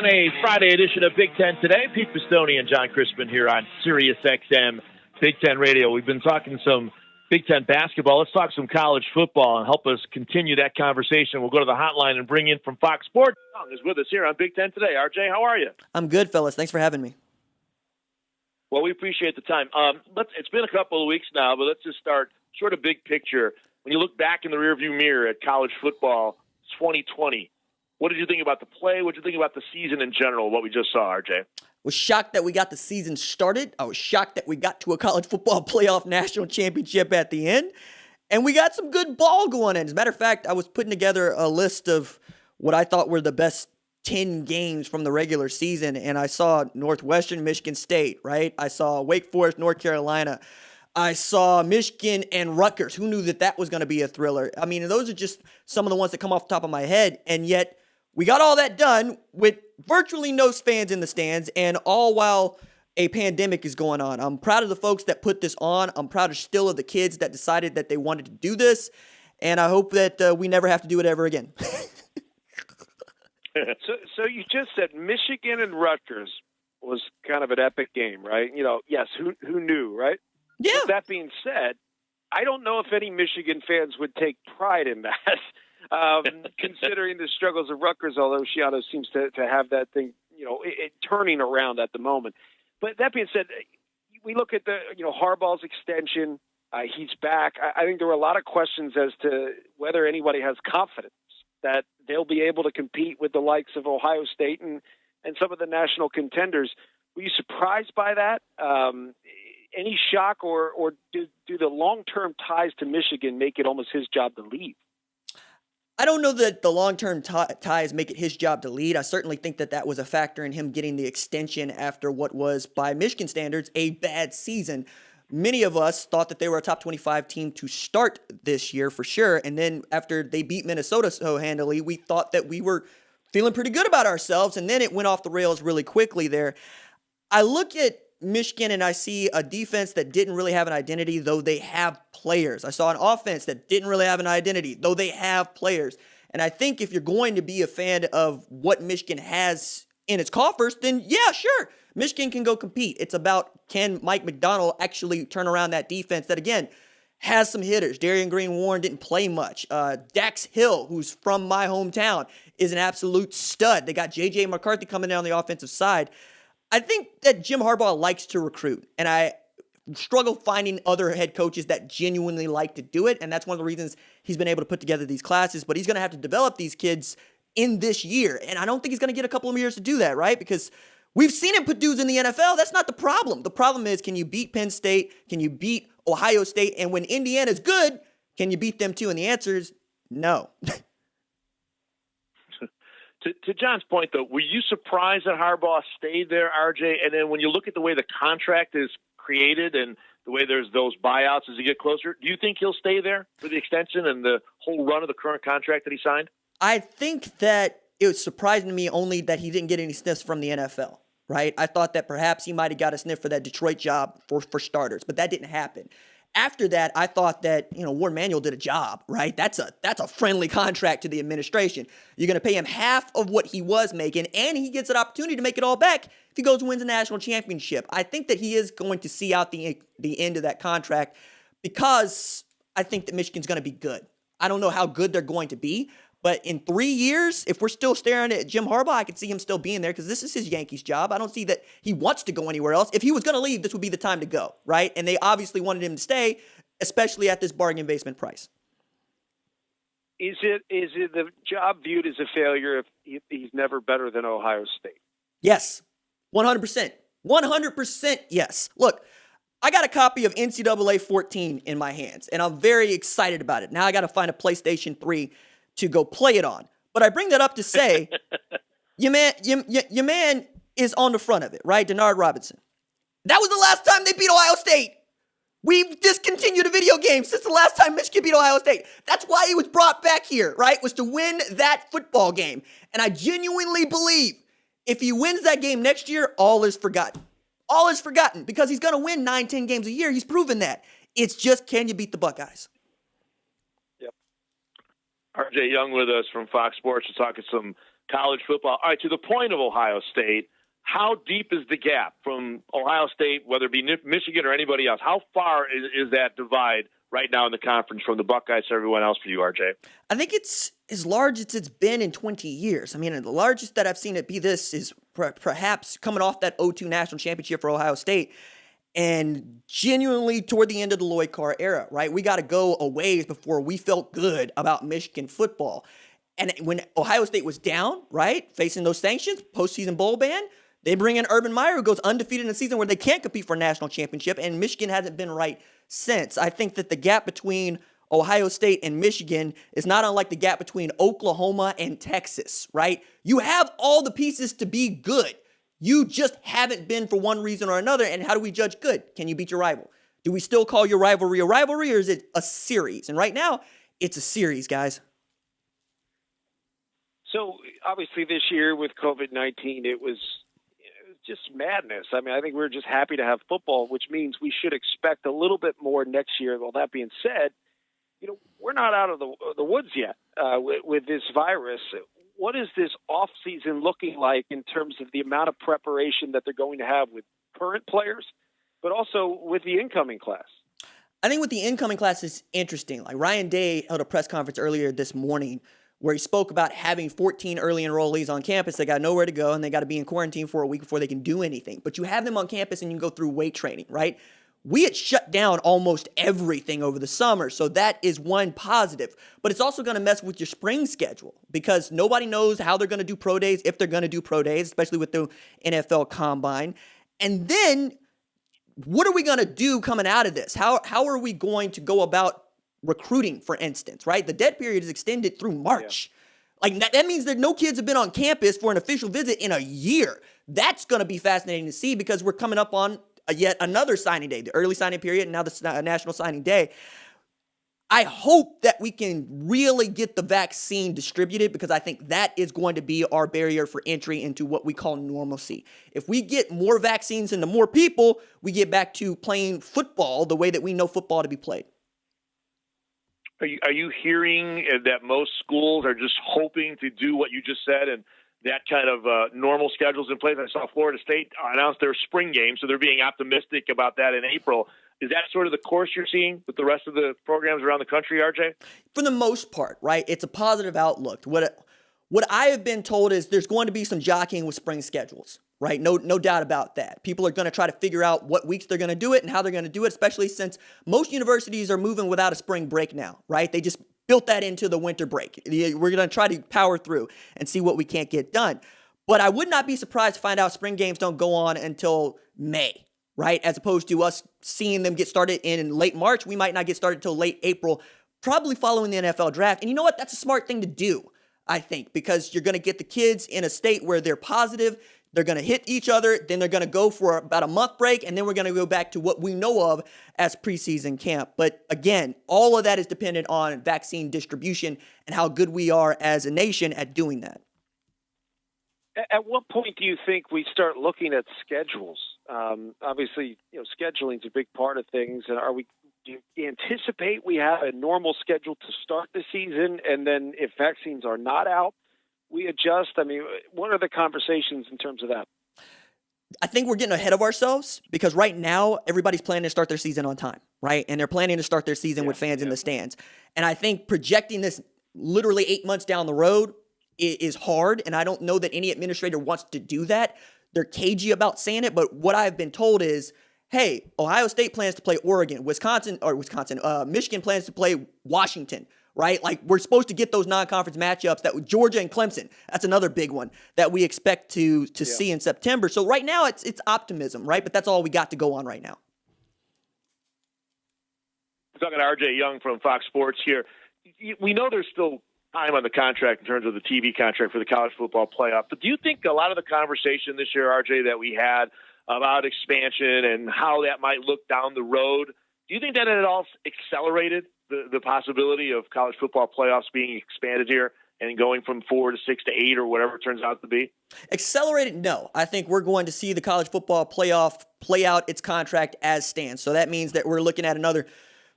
on a Friday edition of Big Ten Today. Pete Pistone and John Crispin here on Sirius XM Big Ten Radio. We've been talking some Big Ten basketball. Let's talk some college football and help us continue that conversation. We'll go to the hotline and bring in from Fox Sports. Is with us here on Big Ten Today. RJ, how are you? I'm good, fellas. Thanks for having me. Well, we appreciate the time. It's been a couple of weeks now, but let's just start sort of big picture. When you look back in the rearview mirror at college football 2020, what did you think about the play? What did you think about the season in general, what we just saw, RJ? Was shocked that we got the season started. I was shocked that we got to a college football playoff national championship at the end. And we got some good ball going in. As a matter of fact, I was putting together a list of what I thought were the best 10 games from the regular season. And I saw Northwestern, Michigan State, right? I saw Wake Forest, North Carolina. I saw Michigan and Rutgers. Who knew that that was going to be a thriller? I mean, those are just some of the ones that come off the top of my head. And yet, we got all that done with virtually no fans in the stands, and all while a pandemic is going on. I'm proud of the folks that put this on. I'm proud still of the kids that decided that they wanted to do this, and I hope that we never have to do it ever again. So you just said Michigan and Rutgers was kind of an epic game, right? You know, yes, who knew, right? Yeah. With that being said, I don't know if any Michigan fans would take pride in that. Considering the struggles of Rutgers, although Shiano seems to have that thing, it turning around at the moment. But that being said, we look at the, Harbaugh's extension. He's back. I think there were a lot of questions as to whether anybody has confidence that they'll be able to compete with the likes of Ohio State and some of the national contenders. Were you surprised by that? Any shock, or do the long-term ties to Michigan make it almost his job to leave? I don't know that the long-term ties make it his job to lead. I certainly think that was a factor in him getting the extension after what was, by Michigan standards, a bad season. Many of us thought that they were a top 25 team to start this year for sure. And then after they beat Minnesota so handily, we thought that we were feeling pretty good about ourselves. And then it went off the rails really quickly there. I look at Michigan and I see a defense that didn't really have an identity, though they have players. I saw an offense that didn't really have an identity, though they have players. And I think if you're going to be a fan of what Michigan has in its coffers, then yeah, sure, Michigan can go compete. It's about, can Mike McDonald actually turn around that defense that, again, has some hitters. Darian Green-Warren didn't play much. Dax Hill, who's from my hometown, is an absolute stud. They got J.J. McCarthy coming in on the offensive side. I think that Jim Harbaugh likes to recruit, and I struggle finding other head coaches that genuinely like to do it, and that's one of the reasons he's been able to put together these classes, but he's going to have to develop these kids in this year, and I don't think he's going to get a couple of years to do that, right? Because we've seen him put dudes in the NFL. That's not the problem. The problem is, can you beat Penn State? Can you beat Ohio State? And when Indiana's good, can you beat them too? And the answer is no. To John's point, though, were you surprised that Harbaugh stayed there, RJ? And then when you look at the way the contract is created and the way there's those buyouts as you get closer, do you think he'll stay there for the extension and the whole run of the current contract that he signed? I think that it was surprising to me only that he didn't get any sniffs from the NFL, right? I thought that perhaps he might have got a sniff for that Detroit job for starters, but that didn't happen. After that, I thought that, Warren Manuel did a job, right? That's a friendly contract to the administration. You're going to pay him half of what he was making, and he gets an opportunity to make it all back if he goes and wins a national championship. I think that he is going to see out the end of that contract because I think that Michigan's going to be good. I don't know how good they're going to be, but in 3 years, if we're still staring at Jim Harbaugh, I could see him still being there because this is his Yankees job. I don't see that he wants to go anywhere else. If he was going to leave, this would be the time to go, right? And they obviously wanted him to stay, especially at this bargain basement price. Is it the job viewed as a failure if he's never better than Ohio State? Yes, 100%. 100% yes. Look, I got a copy of NCAA 14 in my hands, and I'm very excited about it. Now I got to find a PlayStation 3 to go play it on. But I bring that up to say, your man is on the front of it, right? Denard Robinson. That was the last time they beat Ohio State. We've discontinued a video game since the last time Michigan beat Ohio State. That's why he was brought back here, right? Was to win that football game. And I genuinely believe if he wins that game next year, all is forgotten. All is forgotten because he's going to win 9-10 games a year. He's proven that. It's just, can you beat the Buckeyes? RJ Young with us from Fox Sports. We're talking some college football. All right, to the point of Ohio State, how deep is the gap from Ohio State, whether it be Michigan or anybody else? How far is that divide right now in the conference from the Buckeyes to everyone else for you, RJ? I think it's as large as it's been in 20 years. I mean, the largest that I've seen it be this is perhaps coming off that 0-2 national championship for Ohio State and genuinely toward the end of the Lloyd Carr era, right? We got to go a ways before we felt good about Michigan football. And when Ohio State was down, right, facing those sanctions, postseason bowl ban, they bring in Urban Meyer, who goes undefeated in a season where they can't compete for a national championship, and Michigan hasn't been right since. I think that the gap between Ohio State and Michigan is not unlike the gap between Oklahoma and Texas, right? You have all the pieces to be good. You just haven't been for one reason or another, and how do we judge good? Can you beat your rival? Do we still call your rivalry a rivalry, or is it a series? And right now, it's a series, guys. So, obviously, this year with COVID-19, it was just madness. I mean, I think we're just happy to have football, which means we should expect a little bit more next year. Well, that being said, we're not out of the woods yet with this virus. What is this offseason looking like in terms of the amount of preparation that they're going to have with current players, but also with the incoming class? I think with the incoming class is interesting. Like Ryan Day held a press conference earlier this morning where he spoke about having 14 early enrollees on campus. They got nowhere to go, and they got to be in quarantine for a week before they can do anything. But you have them on campus, and you can go through weight training, right? We had shut down almost everything over the summer, so that is one positive. But it's also going to mess with your spring schedule because nobody knows how they're going to do pro days, if they're going to do pro days, especially with the NFL Combine. And then what are we going to do coming out of this? How are we going to go about recruiting, for instance, right? The dead period is extended through March. Yeah. Like that means that no kids have been on campus for an official visit in a year. That's going to be fascinating to see because we're coming up on yet another signing day, the early signing period, and now the National Signing Day. I hope that we can really get the vaccine distributed because I think that is going to be our barrier for entry into what we call normalcy. If we get more vaccines into more people, we get back to playing football the way that we know football to be played. Are you hearing that most schools are just hoping to do what you just said and that kind of normal schedules in place? I saw Florida State announce their spring game, so they're being optimistic about that in April. Is that sort of the course you're seeing with the rest of the programs around the country, RJ? For the most part, right? It's a positive outlook. What I have been told is there's going to be some jockeying with spring schedules, right? No doubt about that. People are going to try to figure out what weeks they're going to do it and how they're going to do it, especially since most universities are moving without a spring break now, right? They just built that into the winter break. We're going to try to power through and see what we can't get done. But I would not be surprised to find out spring games don't go on until May, right? As opposed to us seeing them get started in late March. We might not get started until late April, probably following the NFL draft. And you know what? That's a smart thing to do, I think, because you're going to get the kids in a state where they're positive. They're going to hit each other. Then they're going to go for about a month break. And then we're going to go back to what we know of as preseason camp. But again, all of that is dependent on vaccine distribution and how good we are as a nation at doing that. At what point do you think we start looking at schedules? Obviously, scheduling is a big part of things. And do you anticipate we have a normal schedule to start the season? And then if vaccines are not out, we adjust? I mean, what are the conversations in terms of that? I think we're getting ahead of ourselves because right now everybody's planning to start their season on time, right? And they're planning to start their season with fans in the stands. And I think projecting this literally 8 months down the road is hard, and I don't know that any administrator wants to do that. They're cagey about saying it, but what I've been told is, hey, Ohio State plans to play Oregon, Michigan plans to play Washington, right? Like, we're supposed to get those non-conference matchups that with Georgia and Clemson. That's another big one that we expect to see in September. So right now it's optimism, right? But that's all we got to go on right now. We're talking to RJ Young from Fox Sports here. We know there's still time on the contract in terms of the TV contract for the college football playoff. But do you think a lot of the conversation this year, RJ, that we had about expansion and how that might look down the road, do you think that it all accelerated the possibility of college football playoffs being expanded here and going from 4 to 6 to 8 or whatever it turns out to be? Accelerated? No. I think we're going to see the college football playoff play out its contract as stands. So that means that we're looking at another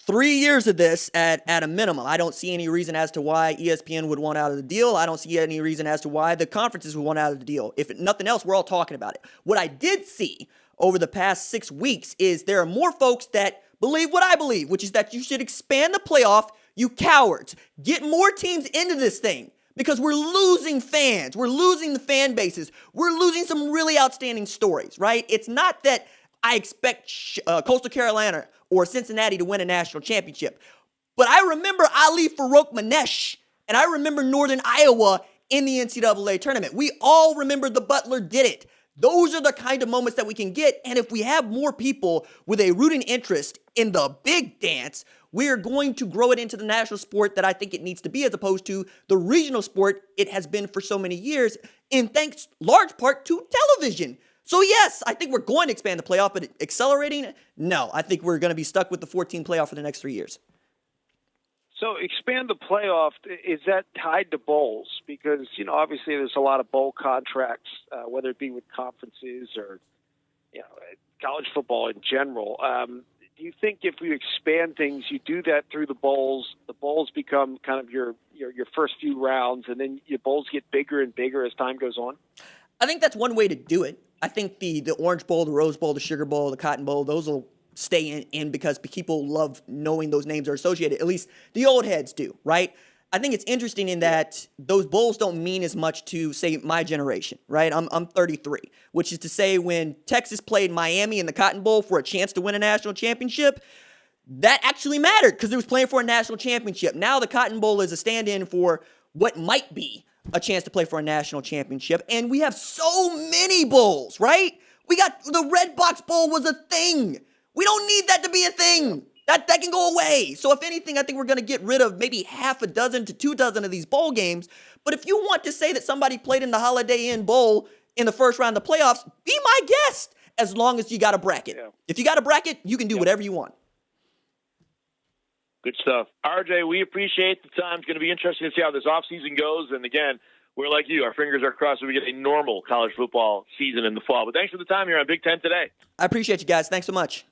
3 years of this at a minimum. I don't see any reason as to why ESPN would want out of the deal. I don't see any reason as to why the conferences would want out of the deal. If nothing else, we're all talking about it. What I did see over the past 6 weeks is there are more folks that believe what I believe, which is that you should expand the playoff, you cowards. Get more teams into this thing because we're losing fans. We're losing the fan bases. We're losing some really outstanding stories, right? It's not that I expect Coastal Carolina or Cincinnati to win a national championship. But I remember Ali Farouk-Manesh, and I remember Northern Iowa in the NCAA tournament. We all remember the Butler did it. Those are the kind of moments that we can get. And if we have more people with a rooting interest in the big dance, we are going to grow it into the national sport that I think it needs to be, as opposed to the regional sport it has been for so many years, in thanks large part to television. So yes, I think we're going to expand the playoff, but accelerating, no. I think we're going to be stuck with the 14 playoff for the next 3 years. So expand the playoff, is that tied to bowls? Because, obviously there's a lot of bowl contracts, whether it be with conferences or, college football in general. Do you think if we expand things, you do that through the bowls become kind of your first few rounds, and then your bowls get bigger and bigger as time goes on? I think that's one way to do it. I think the Orange Bowl, the Rose Bowl, the Sugar Bowl, the Cotton Bowl, those will stay in because people love knowing those names are associated. At least the old heads do, right? I think it's interesting in that those bowls don't mean as much to, say, my generation, right? I'm 33, which is to say when Texas played Miami in the Cotton Bowl for a chance to win a national championship, that actually mattered because it was playing for a national championship. Now the Cotton Bowl is a stand-in for what might be a chance to play for a national championship. And we have so many bowls, right? We got the Red Box Bowl was a thing. We don't need that to be a thing. That can go away. So if anything, I think we're going to get rid of maybe half a dozen to 2 dozen of these bowl games. But if you want to say that somebody played in the Holiday Inn Bowl in the first round of the playoffs, be my guest, as long as you got a bracket. Yeah. If you got a bracket, you can do whatever you want. Good stuff. RJ, we appreciate the time. It's going to be interesting to see how this offseason goes. And again, we're like you. Our fingers are crossed that we get a normal college football season in the fall. But thanks for the time here on Big Ten Today. I appreciate you guys. Thanks so much.